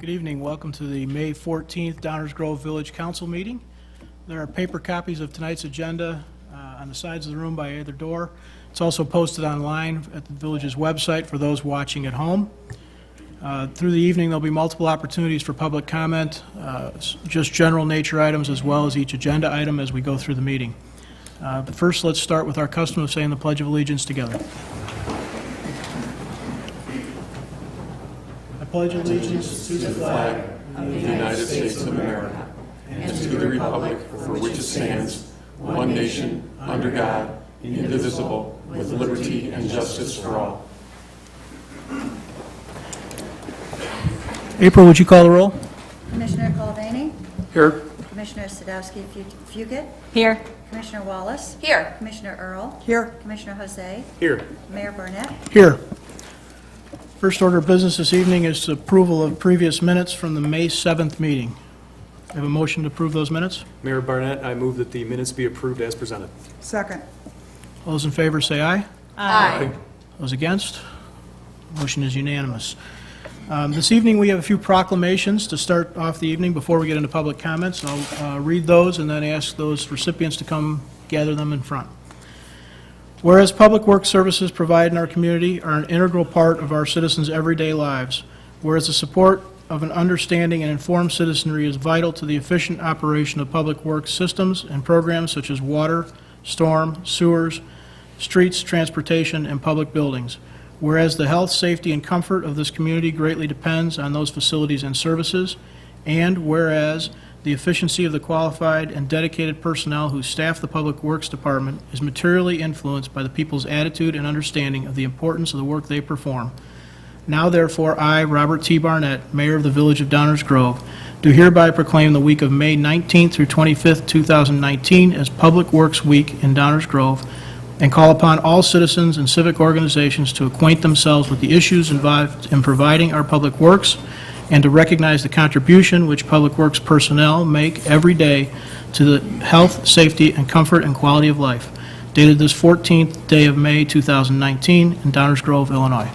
Good evening. Welcome to the May 14th Downers Grove Village Council meeting. There are paper copies of tonight's agenda on the sides of the room by either door. It's also posted online at the village's website for those watching at home. Through the evening, there'll be multiple opportunities for public comment, just general nature items as well as each agenda item as we go through the meeting. But first, let's start with our custom of saying the Pledge of Allegiance together. I pledge allegiance to the flag of the United States of America and to the republic for which it stands, one nation, under God, indivisible, with liberty and justice for all. April, would you call the roll? Commissioner Culvaney? Here. Commissioner Sadowski-Fugit? Here. Commissioner Wallace? Here. Commissioner Earl? Here. Commissioner Jose? Here. Mayor Burnett? Here. First order of business this evening is approval of previous minutes from the May 7th meeting. I have a motion to approve those minutes. Mayor Barnett, I move that the minutes be approved as presented. Second. All those in favor say aye. Aye. Those against? Motion is unanimous. This evening, we have a few proclamations to start off the evening before we get into public comments. I'll read those and then ask those recipients to come gather them in front. Whereas public works services provided in our community are an integral part of our citizens' everyday lives, whereas the support of an understanding and informed citizenry is vital to the efficient operation of public works systems and programs such as water, storm, sewers, streets, transportation, and public buildings. Whereas the health, safety, and comfort of this community greatly depends on those facilities and services, and whereas the efficiency of the qualified and dedicated personnel who staff the Public Works Department is materially influenced by the people's attitude and understanding of the importance of the work they perform. Now, therefore, I, Robert T. Barnett, Mayor of the Village of Downers Grove, do hereby proclaim the week of May 19th through 25th, 2019 as Public Works Week in Downers Grove, and call upon all citizens and civic organizations to acquaint themselves with the issues involved in providing our public works and to recognize the contribution which public works personnel make every day to the health, safety, and comfort and quality of life. Dated this 14th day of May 2019 in Downers Grove, Illinois.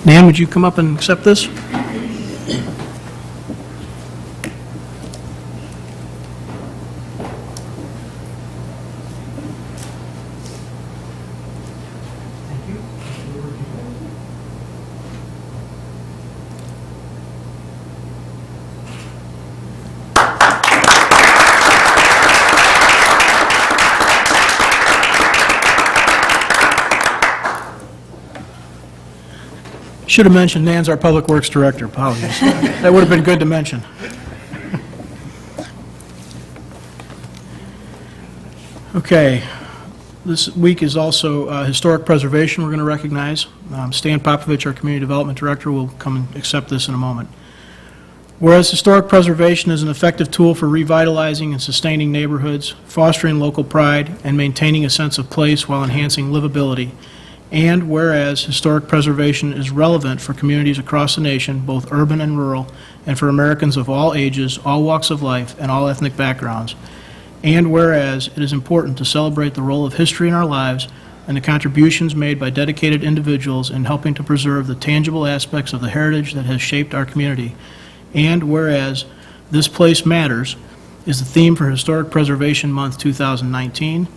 Nan, would you come up and accept this? Should have mentioned Nan's our Public Works Director. Apologies. That would have been good to mention. Okay. This week is also historic preservation we're going to recognize. Stan Popovich, our Community Development Director, will come and accept this in a moment. Whereas historic preservation is an effective tool for revitalizing and sustaining neighborhoods, fostering local pride, and maintaining a sense of place while enhancing livability, and whereas historic preservation is relevant for communities across the nation, both urban and rural, and for Americans of all ages, all walks of life, and all ethnic backgrounds, and whereas it is important to celebrate the role of history in our lives and the contributions made by dedicated individuals in helping to preserve the tangible aspects of the heritage that has shaped our community, and whereas This Place Matters is the theme for Historic Preservation Month 2019,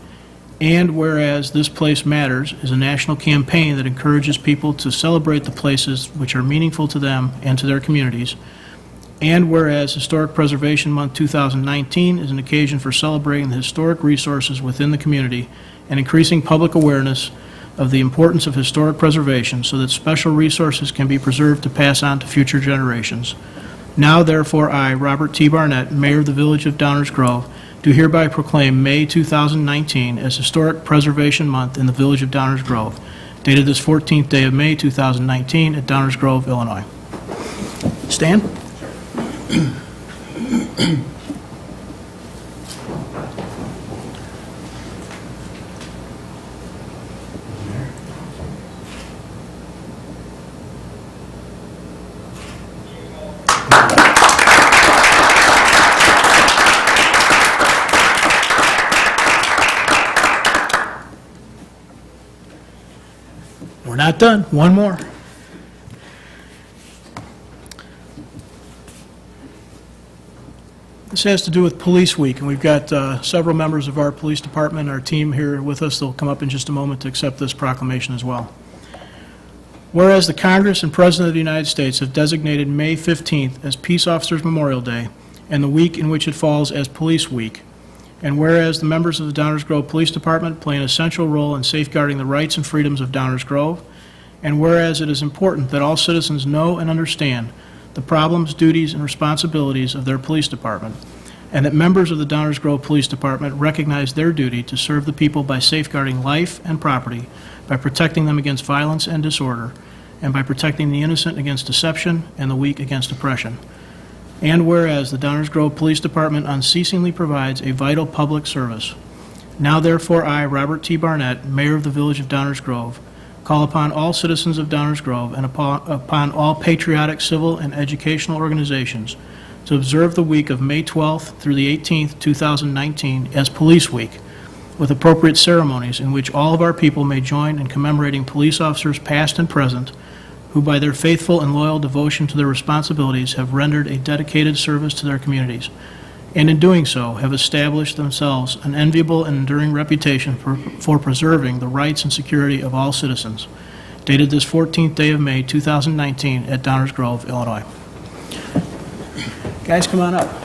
and whereas This Place Matters is a national campaign that encourages people to celebrate the places which are meaningful to them and to their communities, and whereas Historic Preservation Month 2019 is an occasion for celebrating the historic resources within the community and increasing public awareness of the importance of historic preservation so that special resources can be preserved to pass on to future generations. Now, therefore, I, Robert T. Barnett, Mayor of the Village of Downers Grove, do hereby proclaim May 2019 as Historic Preservation Month in the Village of Downers Grove, dated this 14th day of May 2019 at Downers Grove, Illinois. Stan? We're not done. One more. This has to do with Police Week, and we've got several members of our police department, our team here with us. They'll come up in just a moment to accept this proclamation as well. Whereas the Congress and President of the United States have designated May 15th as Peace Officers Memorial Day and the week in which it falls as Police Week, and whereas the members of the Downers Grove Police Department play an essential role in safeguarding the rights and freedoms of Downers Grove, and whereas it is important that all citizens know and understand the problems, duties, and responsibilities of their police department, and that members of the Downers Grove Police Department recognize their duty to serve the people by safeguarding life and property, by protecting them against violence and disorder, and by protecting the innocent against deception and the weak against oppression. And whereas the Downers Grove Police Department unceasingly provides a vital public service, now therefore I, Robert T. Barnett, Mayor of the Village of Downers Grove, call upon all citizens of Downers Grove and upon all patriotic, civil, and educational organizations to observe the week of May 12th through the 18th, 2019 as Police Week, with appropriate ceremonies in which all of our people may join in commemorating police officers past and present who by their faithful and loyal devotion to their responsibilities have rendered a dedicated service to their communities, and in doing so have established themselves an enviable and enduring reputation for preserving the rights and security of all citizens. Dated this 14th day of May, 2019, at Downers Grove, Illinois. Guys, come on up.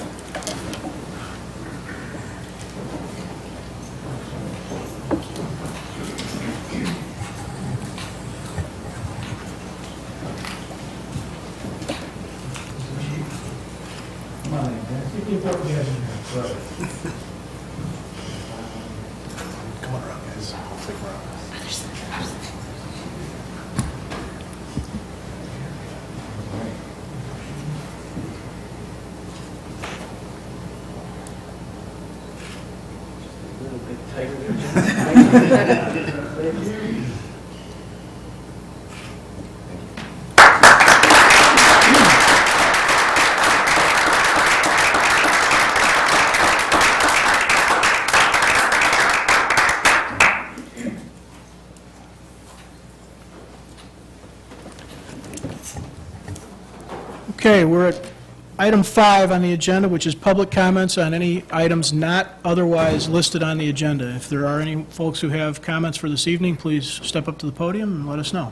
Okay, we're at item 5 on the agenda, which is public comments on any items not otherwise listed on the agenda. If there are any folks who have comments for this evening, please step up to the podium and let us know.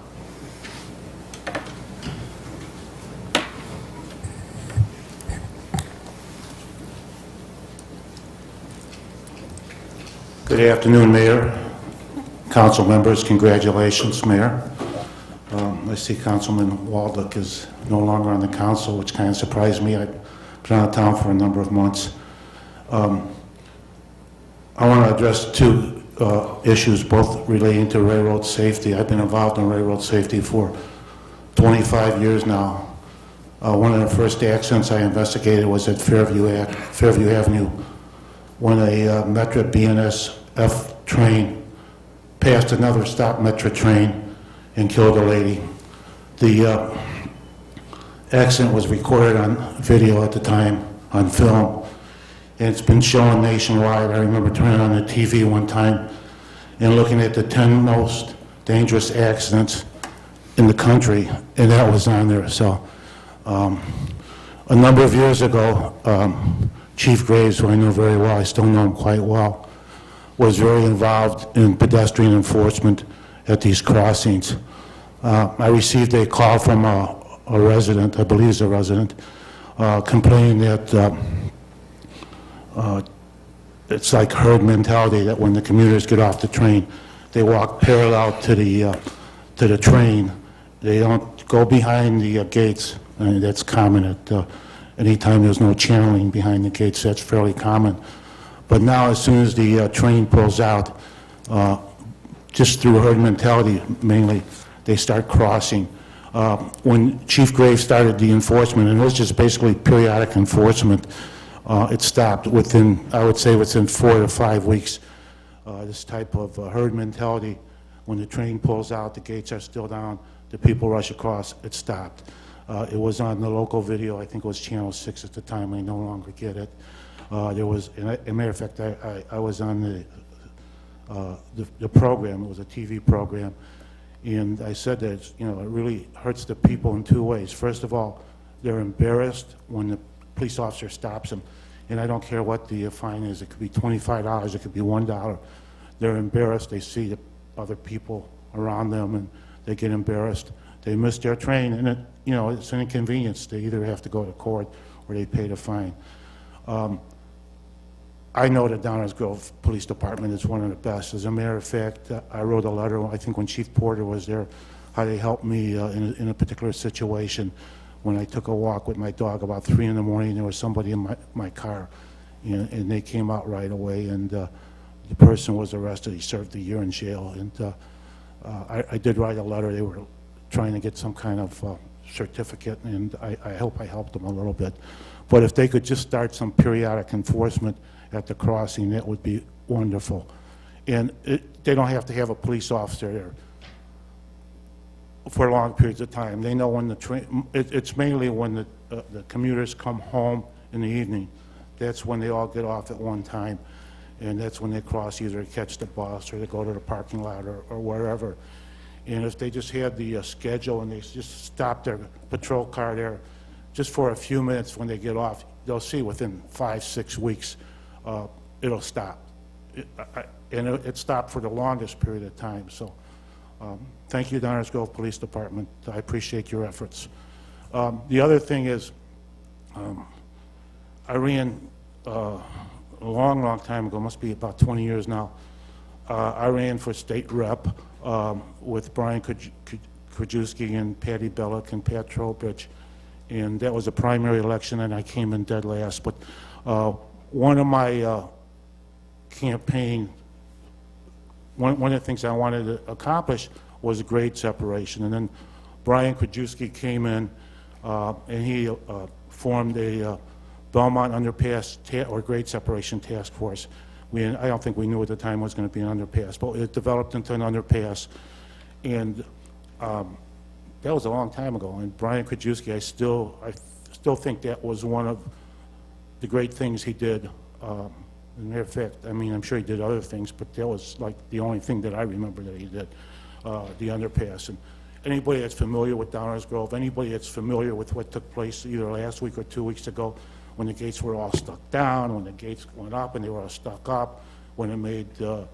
Good afternoon, Mayor, council members. Congratulations, Mayor. I see Councilman Waldek is no longer on the council, which kind of surprised me. I've been out of town for a number of months. I want to address two issues, both relating to railroad safety. I've been involved in railroad safety for 25 years now. One of the first accidents I investigated was at Fairview Avenue, when a Metra BNSF train passed another stop Metra train and killed a lady. The accident was recorded on video at the time, on film, and it's been shown nationwide. I remember turning on the TV one time and looking at the 10 most dangerous accidents in the country, and that was on there. So a number of years ago, Chief Graves, who I know very well, I still know him quite well, was very involved in pedestrian enforcement at these crossings. I received a call from a resident, I believe he's a resident, complaining that it's like herd mentality, that when the commuters get off the train, they walk parallel to the train. They don't go behind the gates. I mean, that's common at any time there's no channeling behind the gates. That's fairly common. But now, as soon as the train pulls out, just through herd mentality mainly, they start crossing. When Chief Graves started the enforcement, and it was just basically periodic enforcement, it stopped within, I would say, within 4 to 5 weeks. This type of herd mentality, when the train pulls out, the gates are still down, the people rush across, it stopped. It was on the local video, I think it was Channel 6 at the time, I no longer get it. There was, as a matter of fact, I was on the program, it was a TV program, and I said that, you know, it really hurts the people in two ways. First of all, they're embarrassed when the police officer stops them. and I don't care what the fine is. It could be $25, it could be $1. They're embarrassed. They see the other people around them, and they get embarrassed. They miss their train, and it's an inconvenience. They either have to go to court or they pay the fine. I know the Downers Grove Police Department is one of the best. As a matter of fact, I wrote a letter, I think when Chief Porter was there, how they helped me in a particular situation. When I took a walk with my dog about 3 in the morning, there was somebody in my car, and they came out right away, and the person was arrested. He served a year in jail, and I did write a letter. They were trying to get some kind of certificate, and I hope I helped them a little bit. But if they could just start some periodic enforcement at the crossing, that would be wonderful. And they don't have to have a police officer there for long periods of time. They know when the train, it's mainly when the commuters come home in the evening. That's when they all get off at one time, and that's when they cross, either to catch the bus or to go to the parking lot or wherever. And if they just had the schedule and they just stop their patrol car there just for a few minutes when they get off, they'll see within 5-6 weeks it'll stop. And it stopped for the longest period of time. So thank you, Downers Grove Police Department. I appreciate your efforts. The other thing is, I ran a long time ago, must be about 20 years now. I ran for state rep with Brian Krajewski and Patty Bellick and Pat Trowbridge, and that was a primary election, and I came in dead last. But one of my campaign, one of the things I wanted to accomplish was grade separation. And then Brian Krajewski came in, and he formed a Belmont Underpass or Grade Separation Task Force. I don't think we knew at the time it was going to be an underpass, but it developed into an underpass. And that was a long time ago. And Brian Krajewski, I still think that was one of the great things he did. As a matter of fact, I mean, I'm sure he did other things, but that was like the only thing that I remember that he did, the underpass. And anybody that's familiar with Downers Grove, anybody that's familiar with what took place either last week or 2 weeks ago, when the gates were all stuck down, when the gates went up and they were all stuck up, when it made a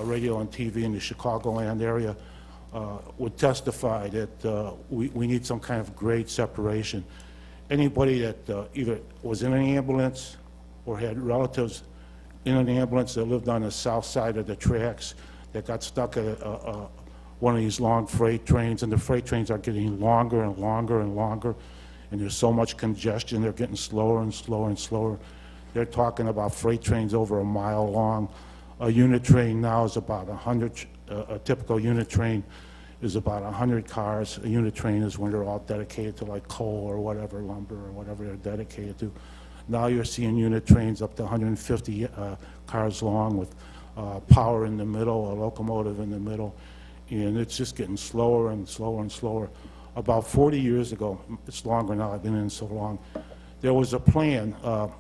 radio and TV in the Chicagoland area, would testify that we need some kind of grade separation. Anybody that either was in an ambulance or had relatives in an ambulance that lived on the south side of the tracks that got stuck at one of these long freight trains, and the freight trains are getting longer and longer and longer, and there's so much congestion, they're getting slower and slower and slower. They're talking about freight trains over a mile long. A unit train now is about 100, a typical unit train is about 100 cars. A unit train is when they're all dedicated to like coal or whatever, lumber or whatever they're dedicated to. Now you're seeing unit trains up to 150 cars long with power in the middle, a locomotive in the middle, and it's just getting slower and slower and slower. About 40 years ago, it's longer now, I've been in so long, there was a plan,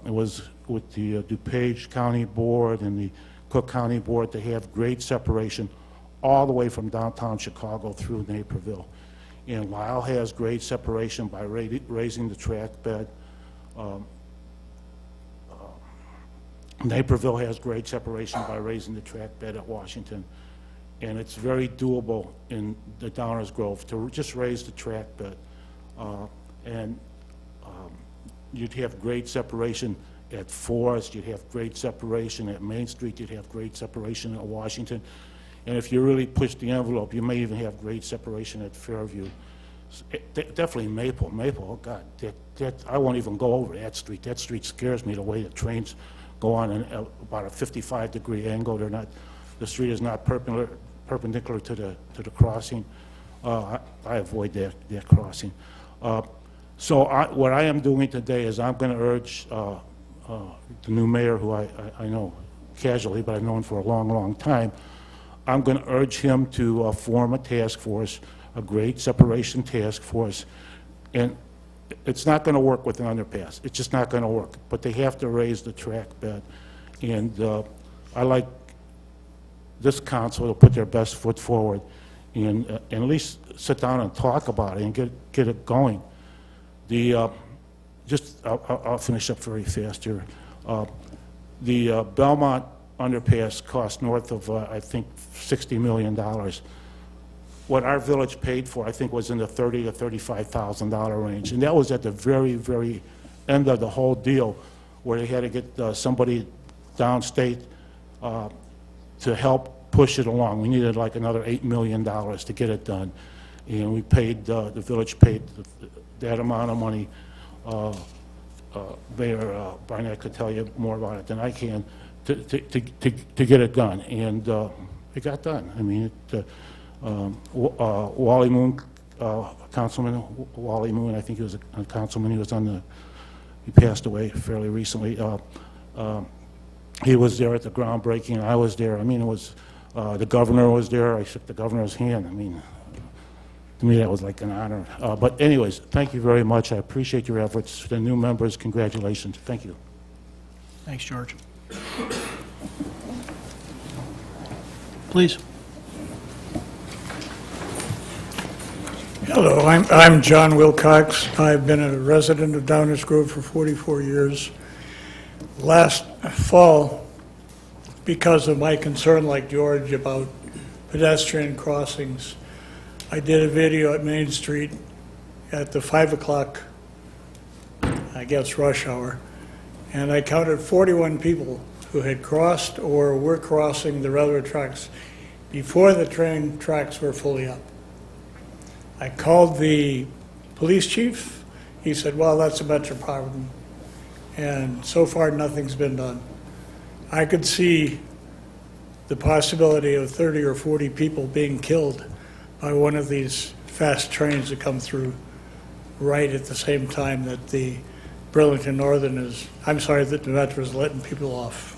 it was with the DuPage County Board and the Cook County Board to have grade separation all the way from downtown Chicago through Naperville. And Lyle has grade separation by raising the track bed. Naperville has grade separation by raising the track bed at Washington. And it's very doable in the Downers Grove to just raise the track bed. You'd have grade separation at Forest, you'd have grade separation at Main Street, you'd have grade separation at Washington. And if you really push the envelope, you may even have grade separation at Fairview. Definitely Maple, oh God, I won't even go over that street. That street scares me the way the trains go on about a 55-degree angle. The street is not perpendicular to the crossing. I avoid that crossing. So what I am doing today is I'm going to urge the new mayor, who I know casually, but I've known for a long time. I'm going to urge him to form a task force, a grade separation task force, and it's not going to work with an underpass. It's just not going to work. But they have to raise the track bed, and I like this council to put their best foot forward and at least sit down and talk about it and get it going. I'll finish up very fast here. The Belmont underpass cost north of, I think, $60 million. What our village paid for, I think, was in the $30,000 to $35,000 range. And that was at the very, very end of the whole deal, where they had to get somebody downstate to help push it along. We needed like another $8 million to get it done. And we paid, the village paid that amount of money. Mayor Barnett could tell you more about it than I can, to get it done. And it got done. I mean, Wally Moon, Councilman Wally Moon, I think he was a councilman, he passed away fairly recently. He was there at the groundbreaking, I was there. I mean, it was, the governor was there, I shook the governor's hand. I mean, to me, that was like an honor. But anyways, thank you very much. I appreciate your efforts. To the new members, congratulations. Thank you. Thanks, George. Please. Hello, I'm John Wilcox. I've been a resident of Downers Grove for 44 years. Last fall, because of my concern like George about pedestrian crossings, I did a video at Main Street at the 5 o'clock, I guess, rush hour, and I counted 41 people who had crossed or were crossing the railroad tracks before the train tracks were fully up. I called the police chief. He said, well, that's a metropolitan. And so far, nothing's been done. I could see the possibility of 30 or 40 people being killed by one of these fast trains that come through right at the same time that the Burlington Northern that the Metro is letting people off.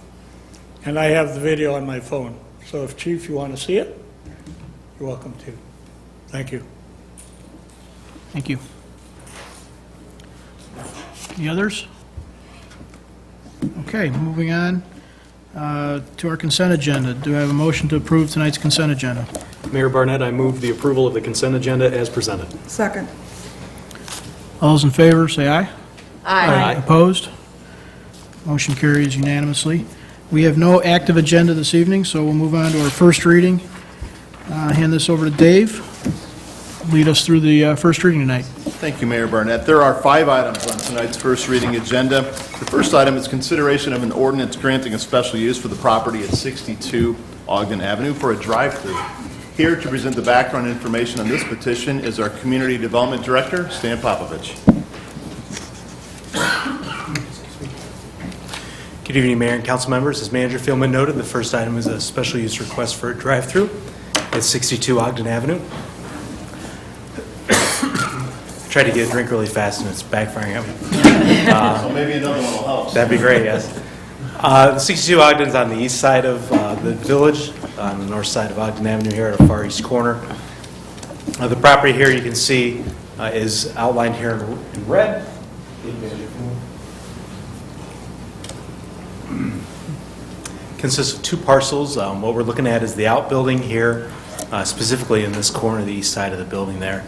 And I have the video on my phone. So if, Chief, you want to see it, you're welcome to. Thank you. Thank you. Any others? Okay, moving on to our consent agenda. Do I have a motion to approve tonight's consent agenda? Mayor Barnett, I move the approval of the consent agenda as presented. Second. All those in favor, say aye. Aye. Opposed? Motion carries unanimously. We have no active agenda this evening, so we'll move on to our first reading. Hand this over to Dave. Lead us through the first reading tonight. Thank you, Mayor Barnett. There are 5 items on tonight's first reading agenda. The first item is consideration of an ordinance granting a special use for the property at 62 Ogden Avenue for a drive-through. Here to present the background information on this petition is our Community Development Director, Stan Popovich. Good evening, Mayor and council members. As Manager Philman noted, the first item is a special use request for a drive-through at 62 Ogden Avenue. I tried to get a drink really fast and it's backfiring on me. So maybe another one will help. That'd be great, yes. The 62 Ogden's on the east side of the village, on the north side of Ogden Avenue here at the far east corner. The property here you can see is outlined here in red. Consists of 2 parcels. What we're looking at is the outbuilding here, specifically in this corner, the east side of the building there.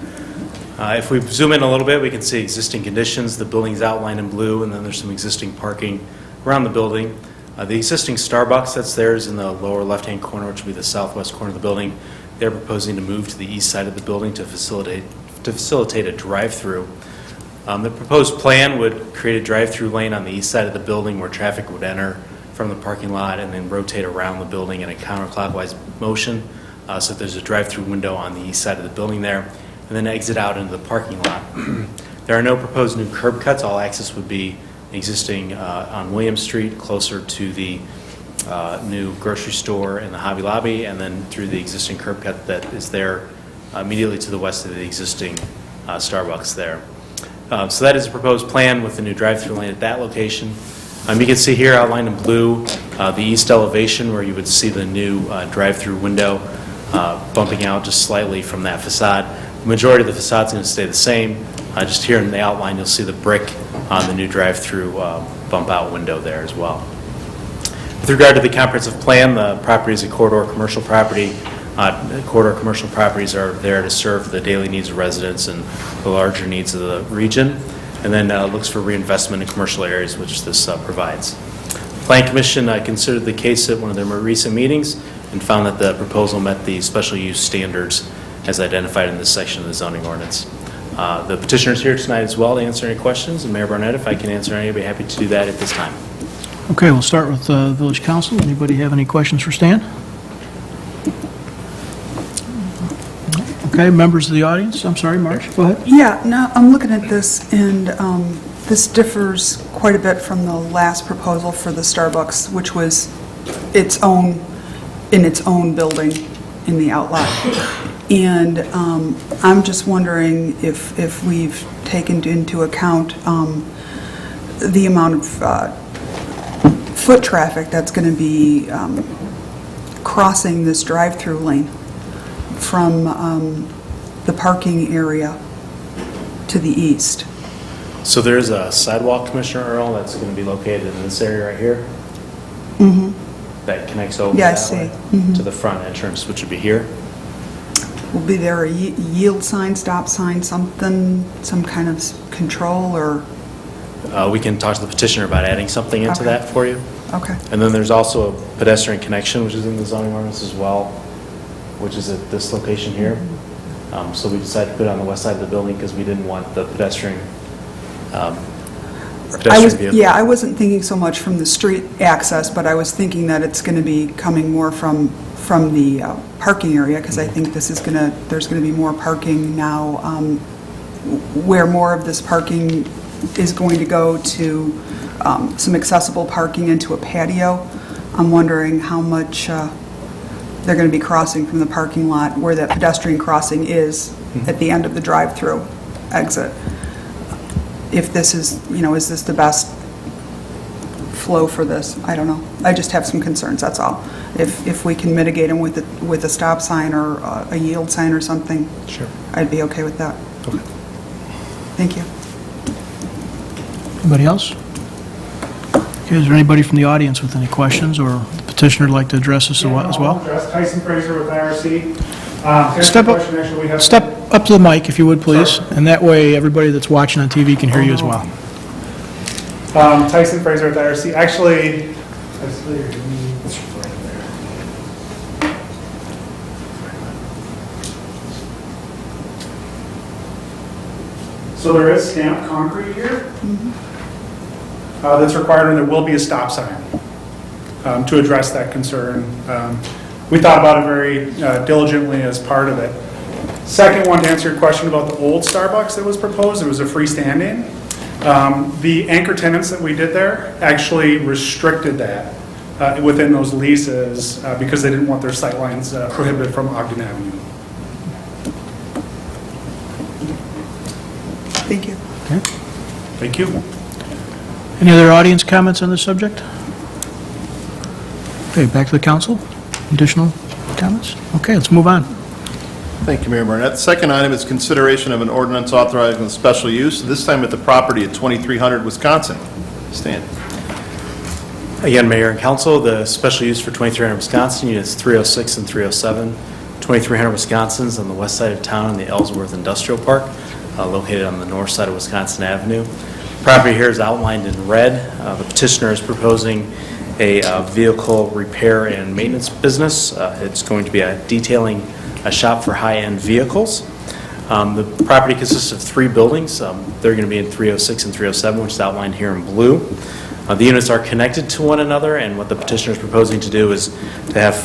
If we zoom in a little bit, we can see existing conditions. The building's outlined in blue, and then there's some existing parking around the building. The existing Starbucks that's there is in the lower left-hand corner, which will be the southwest corner of the building. They're proposing to move to the east side of the building to facilitate a drive-through. The proposed plan would create a drive-through lane on the east side of the building where traffic would enter from the parking lot and then rotate around the building in a counterclockwise motion. So there's a drive-through window on the east side of the building there, and then exit out into the parking lot. There are no proposed new curb cuts. All access would be existing on William Street, closer to the new grocery store and the Hobby Lobby, and then through the existing curb cut that is there immediately to the west of the existing Starbucks there. So that is a proposed plan with the new drive-through lane at that location. You can see here outlined in blue the east elevation where you would see the new drive-through window bumping out just slightly from that facade. The majority of the facade is going to stay the same. Just here in the outline, you'll see the brick on the new drive-through bump-out window there as well. With regard to the comprehensive plan, the property is a corridor commercial property. Corridor commercial properties are there to serve the daily needs of residents and the larger needs of the region. and then looks for reinvestment in commercial areas, which this provides. Plan Commission considered the case at one of their more recent meetings and found that the proposal met the special use standards as identified in this section of the zoning ordinance. The petitioner is here tonight as well to answer any questions, and Mayor Barnett, if I can answer any, I'd be happy to do that at this time. Okay, we'll start with Village Council. Anybody have any questions for Stan? Okay, members of the audience, I'm sorry, Marge, go ahead. Yeah, no, I'm looking at this, and this differs quite a bit from the last proposal for the Starbucks, which was in its own building in the outlet. And I'm just wondering if we've taken into account the amount of foot traffic that's going to be crossing this drive-through lane from the parking area to the east. So there's a sidewalk, Commissioner Earl, that's going to be located in this area right here. That connects over Yeah, I that see. way to the front entrance, which would be here. Will be there a yield sign, stop sign, something, some kind of control, or, We can talk to the petitioner about adding something into Okay. that for you. okay. And then there's also a pedestrian connection, which is in the zoning ordinance as well, which is at this location here. So we decided to put it on the west side of the building because we didn't want the pedestrian vehicle. Yeah, I wasn't thinking so much from the street access, but I was thinking that it's going to be coming more from the parking area, because I think there's going to be more parking now, where more of this parking is going to go to some accessible parking into a patio. I'm wondering how much they're going to be crossing from the parking lot where that pedestrian crossing is at the end of the drive-through exit. If this is, is this the best flow for this? I don't know. I just have some concerns, that's all. If we can mitigate them with a stop sign or a yield sign or something, Sure. I'd be okay with that. Okay. Thank you. Anybody else? Okay, is there anybody from the audience with any questions, or the petitioner would like to address this as well? Tyson Fraser with IRC. Step up. Question, actually, we have Step up to the mic, if you would, please, and that way everybody that's watching on TV can hear you as well. Tyson Fraser with IRC. Actually, it's right there. So there is stamped concrete here that's required, and there will be a stop sign to address that concern. We thought about it very diligently as part of it. Second one, to answer your question about the old Starbucks that was proposed, it was a freestanding. The anchor tenants that we did there actually restricted that within those leases because they didn't want their sightlines prohibited from Ogden Avenue. Thank you. Okay. Thank you. Any other audience comments on this subject? Okay, back to the council. Additional comments? Okay, let's move on. Thank you, Mayor Barnett. The second item is consideration of an ordinance authorizing the special use, this time at the property at 2300 Wisconsin. Stan. Again, Mayor and Council, the special use for 2300 Wisconsin, units 306 and 307. 2300 Wisconsin is on the west side of town in the Ellsworth Industrial Park, located on the north side of Wisconsin Avenue. The property here is outlined in red. The petitioner is proposing a vehicle repair and maintenance business. It's going to be a detailing shop for high-end vehicles. The property consists of 3 buildings. They're going to be in 306 and 307, which is outlined here in blue. The units are connected to one another, and what the petitioner is proposing to do is to have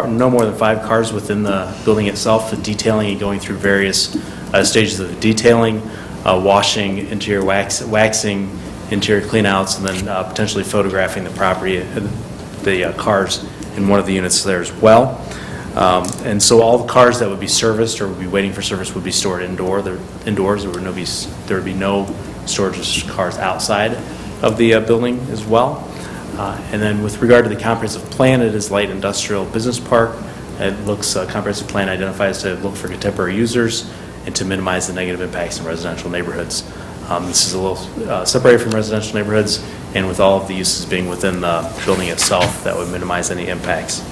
no more than 5 cars within the building itself, for detailing and going through various stages of the detailing, washing, interior waxing, interior cleanouts, and then potentially photographing the property, the cars in one of the units there as well. And so all the cars that would be serviced or would be waiting for service would be stored indoors. There would be no storage of cars outside of the building as well. And then with regard to the comprehensive plan, it is light industrial business park. It looks, comprehensive plan identifies to look for contemporary users and to minimize the negative impacts in residential neighborhoods. This is a little separated from residential neighborhoods, and with all of the uses being within the building itself, that would minimize any impacts.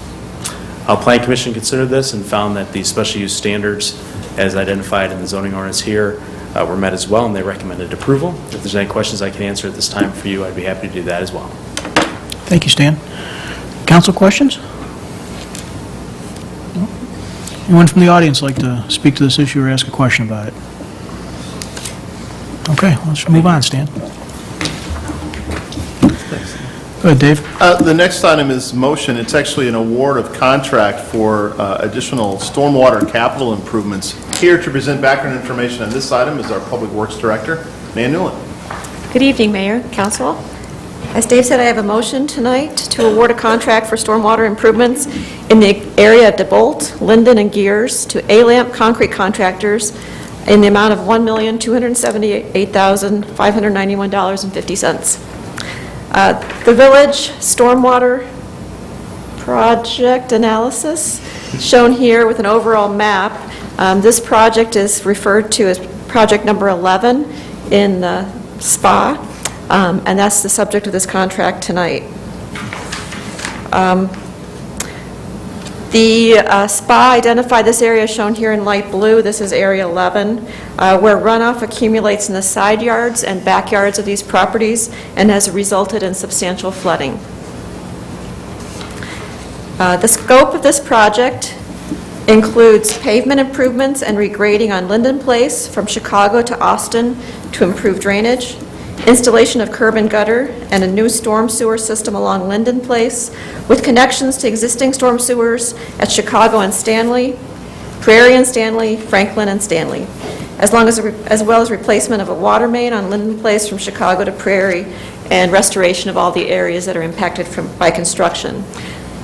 Plan Commission considered this and found that the special use standards, as identified in the zoning ordinance here, were met as well, and they recommended approval. If there's any questions I can answer at this time for you, I'd be happy to do that as well. Thank you, Stan. Council questions? No? Anyone from the audience like to speak to this issue or ask a question about it? Okay, let's move on, Stan. Go ahead, Dave. The next item is motion. It's actually an award of contract for additional stormwater capital improvements. Here to present background information on this item is our Public Works Director, Nan Newland. Good evening, Mayor, Council. As Dave said, I have a motion tonight to award a contract for stormwater improvements in the area of DeBolt, Linden, and Gears to A-Lamp Concrete Contractors in the amount of $1,278,591.50. The Village Stormwater Project Analysis, shown here with an overall map. This project is referred to as project number 11 in the SPA, and that's the subject of this contract tonight. The SPA identified this area shown here in light blue. This is Area 11, where runoff accumulates in the side yards and backyards of these properties and has resulted in substantial flooding. The scope of this project includes pavement improvements and regrading on Linden Place from Chicago to Austin to improve drainage, installation of curb and gutter, and a new storm sewer system along Linden Place with connections to existing storm sewers at Chicago and Stanley, Prairie and Stanley, Franklin and Stanley, as well as replacement of a water main on Linden Place from Chicago to Prairie and restoration of all the areas that are impacted by construction.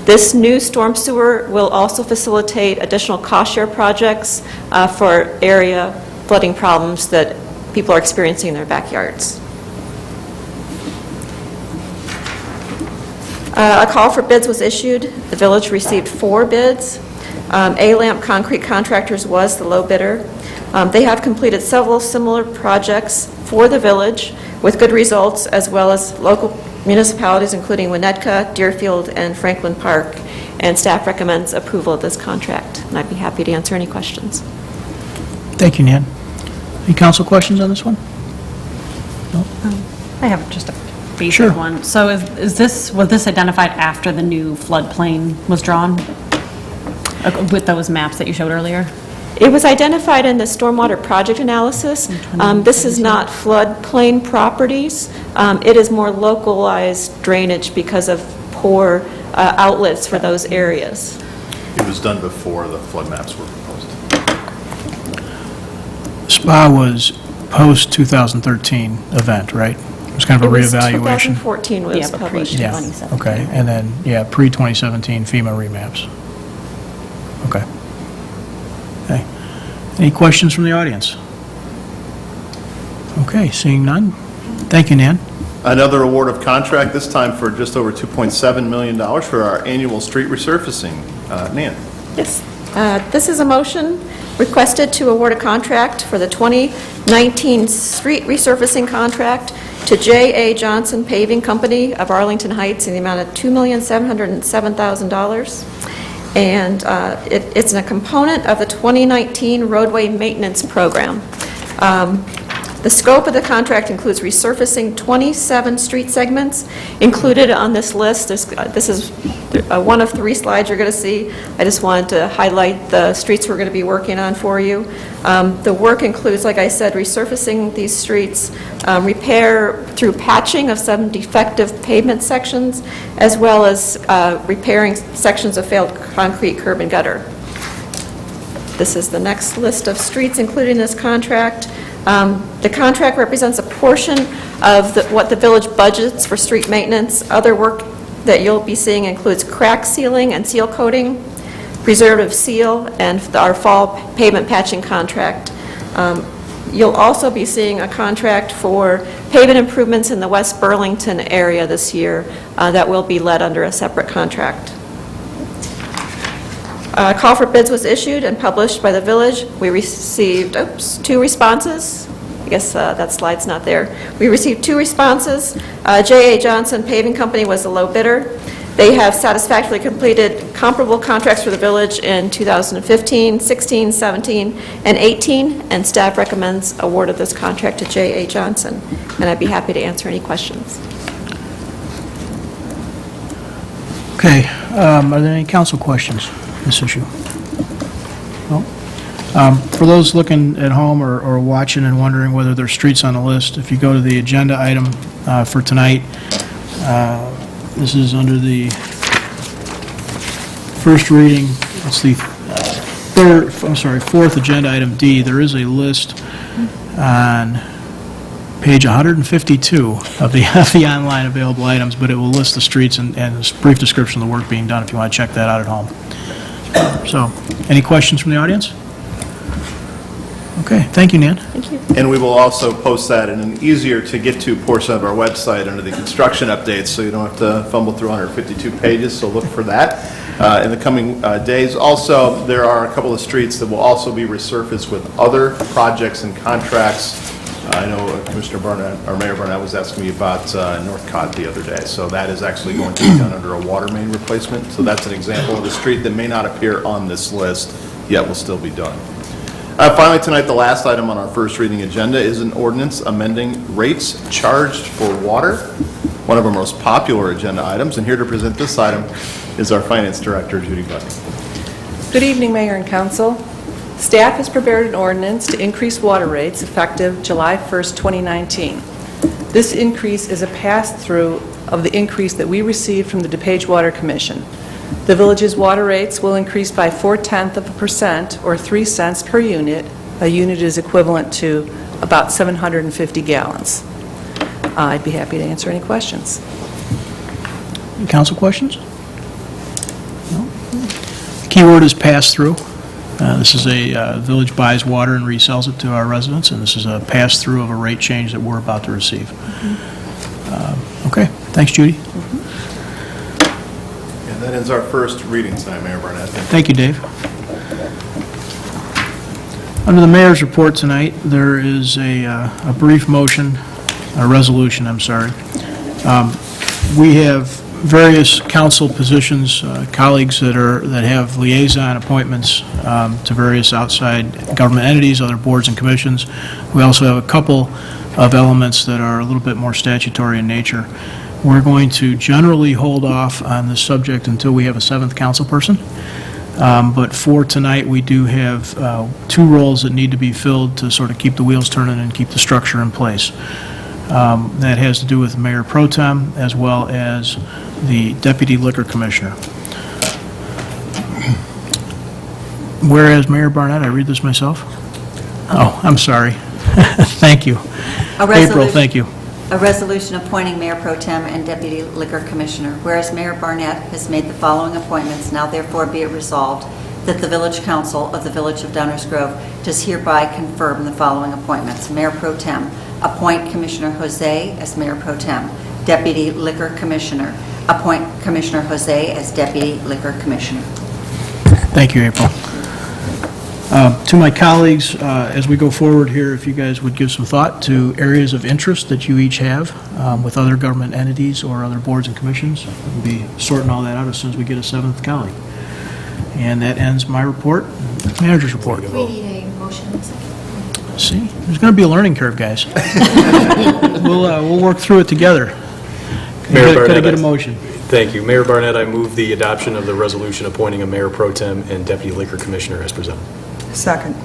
This new storm sewer will also facilitate additional cost share projects for area flooding problems that people are experiencing in their backyards. A call for bids was issued. The village received 4 bids. A-Lamp Concrete Contractors was the low bidder. They have completed several similar projects for the village with good results, as well as local municipalities including Winnetka, Deerfield, and Franklin Park, and staff recommends approval of this contract, and I'd be happy to answer any questions. Thank you, Nan. Any council questions on this one? I have just a basic Sure. one. So was this identified after the new floodplain was drawn with those maps that you showed earlier? It was identified in the stormwater project analysis. This is not floodplain properties. It is more localized drainage because of poor outlets for those areas. It was done before the flood maps were proposed. SPA was post-2013 event, right? It was kind of a reevaluation. 2014 was but published. Yeah, 2017. okay, and then, yeah, pre-2017 FEMA remaps. Okay. Okay. Any questions from the audience? Okay, seeing none. Thank you, Nan. Another award of contract, this time for just over $2.7 million for our annual street resurfacing. Nan? Yes. This is a motion requested to award a contract for the 2019 street resurfacing contract to J.A. Johnson Paving Company of Arlington Heights in the amount of $2,707,000. And it's a component of the 2019 roadway maintenance program. The scope of the contract includes resurfacing 27 street segments. Included on this list, this is one of 3 slides you're going to see. I just wanted to highlight the streets we're going to be working on for you. The work includes, like I said, resurfacing these streets, repair through patching of some defective pavement sections, as well as repairing sections of failed concrete curb and gutter. This is the next list of streets included in this contract. The contract represents a portion of what the village budgets for street maintenance. Other work that you'll be seeing includes crack sealing and seal coating, preservative seal, and our fall pavement patching contract. You'll also be seeing a contract for pavement improvements in the West Burlington area this year that will be led under a separate contract. A call for bids was issued and published by the village. We received 2 responses. I guess that slide's not there. We received 2 responses. J.A. Johnson Paving Company was the low bidder. They have satisfactorily completed comparable contracts for the village in 2015, 16, 17, and 18, and staff recommends award of this contract to J.A. Johnson. And I'd be happy to answer any questions. Okay, are there any council questions on this issue? No? For those looking at home or watching and wondering whether there's streets on the list, if you go to the agenda item for tonight, this is under the first reading, it's the fourth agenda item D. There is a list on page 152 of the online available items, but it will list the streets and a brief description of the work being done if you want to check that out at home. So, any questions from the audience? Okay, thank you, Nan. Thank you. And we will also post that in an easier-to-get-to portion of our website under the construction updates, so you don't have to fumble through 152 pages, so look for that in the coming days. Also, there are a couple of streets that will also be resurfaced with other projects and contracts. I know Commissioner Barnett, or Mayor Barnett was asking me about Northcott the other day, so that is actually going to be done under a water main replacement. So that's an example of a street that may not appear on this list, yet will still be done. Finally, tonight, the last item on our first reading agenda is an ordinance amending rates charged for water, one of our most popular agenda items. And here to present this item is our Finance Director, Judy Buck. Good evening, Mayor and Council. Staff has prepared an ordinance to increase water rates effective July 1st, 2019. This increase is a pass-through of the increase that we received from the DuPage Water Commission. The village's water rates will increase by 0.4% or 3 cents per unit. A unit is equivalent to about 750 gallons. I'd be happy to answer any questions. Any council questions? No? The key word is pass-through. This is a village buys water and resells it to our residents, and this is a pass-through of a rate change that we're about to receive. Okay, thanks, Judy. And that ends our first reading tonight, Mayor Barnett. Thank you, Dave. Under the mayor's report tonight, there is a brief motion, a resolution, I'm sorry. We have various council positions, colleagues that have liaison appointments to various outside government entities, other boards and commissions. We also have a couple of elements that are a little bit more statutory in nature. We're going to generally hold off on this subject until we have a seventh council person. But for tonight, we do have 2 roles that need to be filled to sort of keep the wheels turning and keep the structure in place. That has to do with Mayor Pro Tem as well as the Deputy Liquor Commissioner. Whereas Mayor Barnett, I read this myself? Oh, I'm sorry. Thank you. April, thank you. A resolution appointing Mayor Pro Tem and Deputy Liquor Commissioner. Whereas Mayor Barnett has made the following appointments, now therefore be it resolved that the Village Council of the Village of Downers Grove does hereby confirm the following appointments. Mayor Pro Tem, appoint Commissioner Jose as Mayor Pro Tem. Deputy Liquor Commissioner, appoint Commissioner Jose as Deputy Liquor Commissioner. Thank you, April. To my colleagues, as we go forward here, if you guys would give some thought to areas of interest that you each have with other government entities or other boards and commissions, we'll be sorting all that out as soon as we get a seventh colleague. And that ends my report, manager's report. We need a motion and second. See, there's going to be a learning curve, guys. We'll work through it together. Mayor Could I Barnett, get a motion? Thank you. Mayor Barnett, I move the adoption of the resolution appointing a Mayor Pro Tem and Deputy Liquor Commissioner as presented. Second.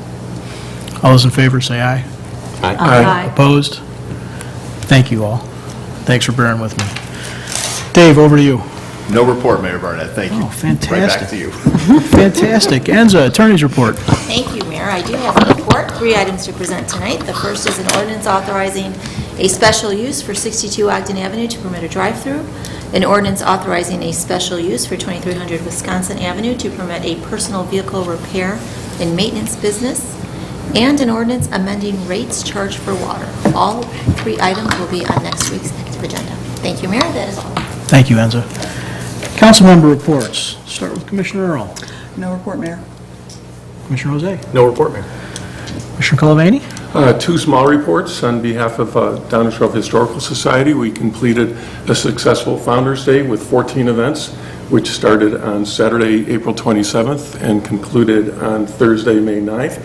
All those in favor say aye. Aye. Aye. Opposed? Thank you all. Thanks for bearing with me. Dave, over to you. No report, Mayor Barnett. Thank you. Oh, fantastic. Right back to you. Fantastic. Enza, attorney's report. Thank you, Mayor. I do have a report, 3 items to present tonight. The first is an ordinance authorizing a special use for 62 Ogden Avenue to permit a drive-through, an ordinance authorizing a special use for 2300 Wisconsin Avenue to permit a personal vehicle repair and maintenance business, and an ordinance amending rates charged for water. All 3 items will be on next week's agenda. Thank you, Mayor. That is all. Thank you, Enza. Council member reports. Start with Commissioner Earl. No report, Mayor. Commissioner Jose. No report, Mayor. Commissioner Colavani. Two small reports on behalf of Downers Grove Historical Society. We completed a successful Founder's Day with 14 events, which started on Saturday, April 27th, and concluded on Thursday, May 9th.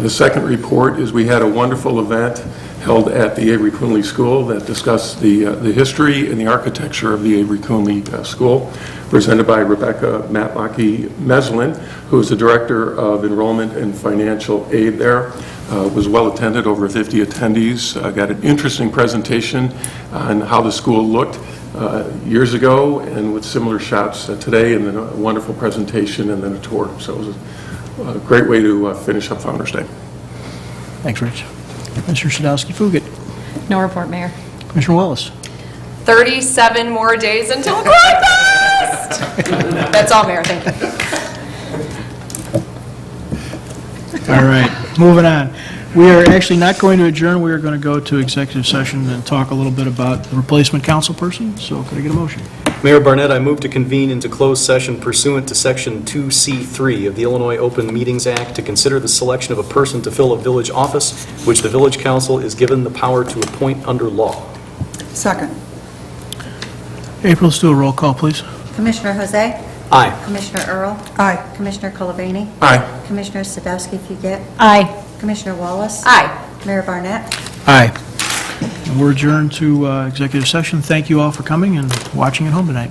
The second report is we had a wonderful event held at the Avery Coonley School that discussed the history and the architecture of the Avery Coonley School, presented by Rebecca Matlocke-Meslin, who is the Director of Enrollment and Financial Aid there. Was well attended, over 50 attendees. Got an interesting presentation on how the school looked years ago and with similar shots today, and then a wonderful presentation and then a tour. So it was a great way to finish up Founder's Day. Thanks, Rich. Mr. Sadowski-Fugit. No report, Mayor. Commissioner Wallace. 37 more days until breakfast! That's all, Mayor, thank you. All right, moving on. We are actually not going to adjourn. We are going to go to executive session and talk a little bit about the replacement council person. So could I get a motion? Mayor Barnett, I move to convene into closed session pursuant to Section 2C3 of the Illinois Open Meetings Act to consider the selection of a person to fill a village office, which the village council is given the power to appoint under law. Second. April, let's do a roll call, please. Commissioner Jose? Aye. Commissioner Earl? Aye. Commissioner Colavani? Aye. Commissioner Sadowski-Fugit? Aye. Commissioner Wallace? Aye. Mayor Barnett? Aye. And we're adjourned to executive session. Thank you all for coming and watching at home tonight.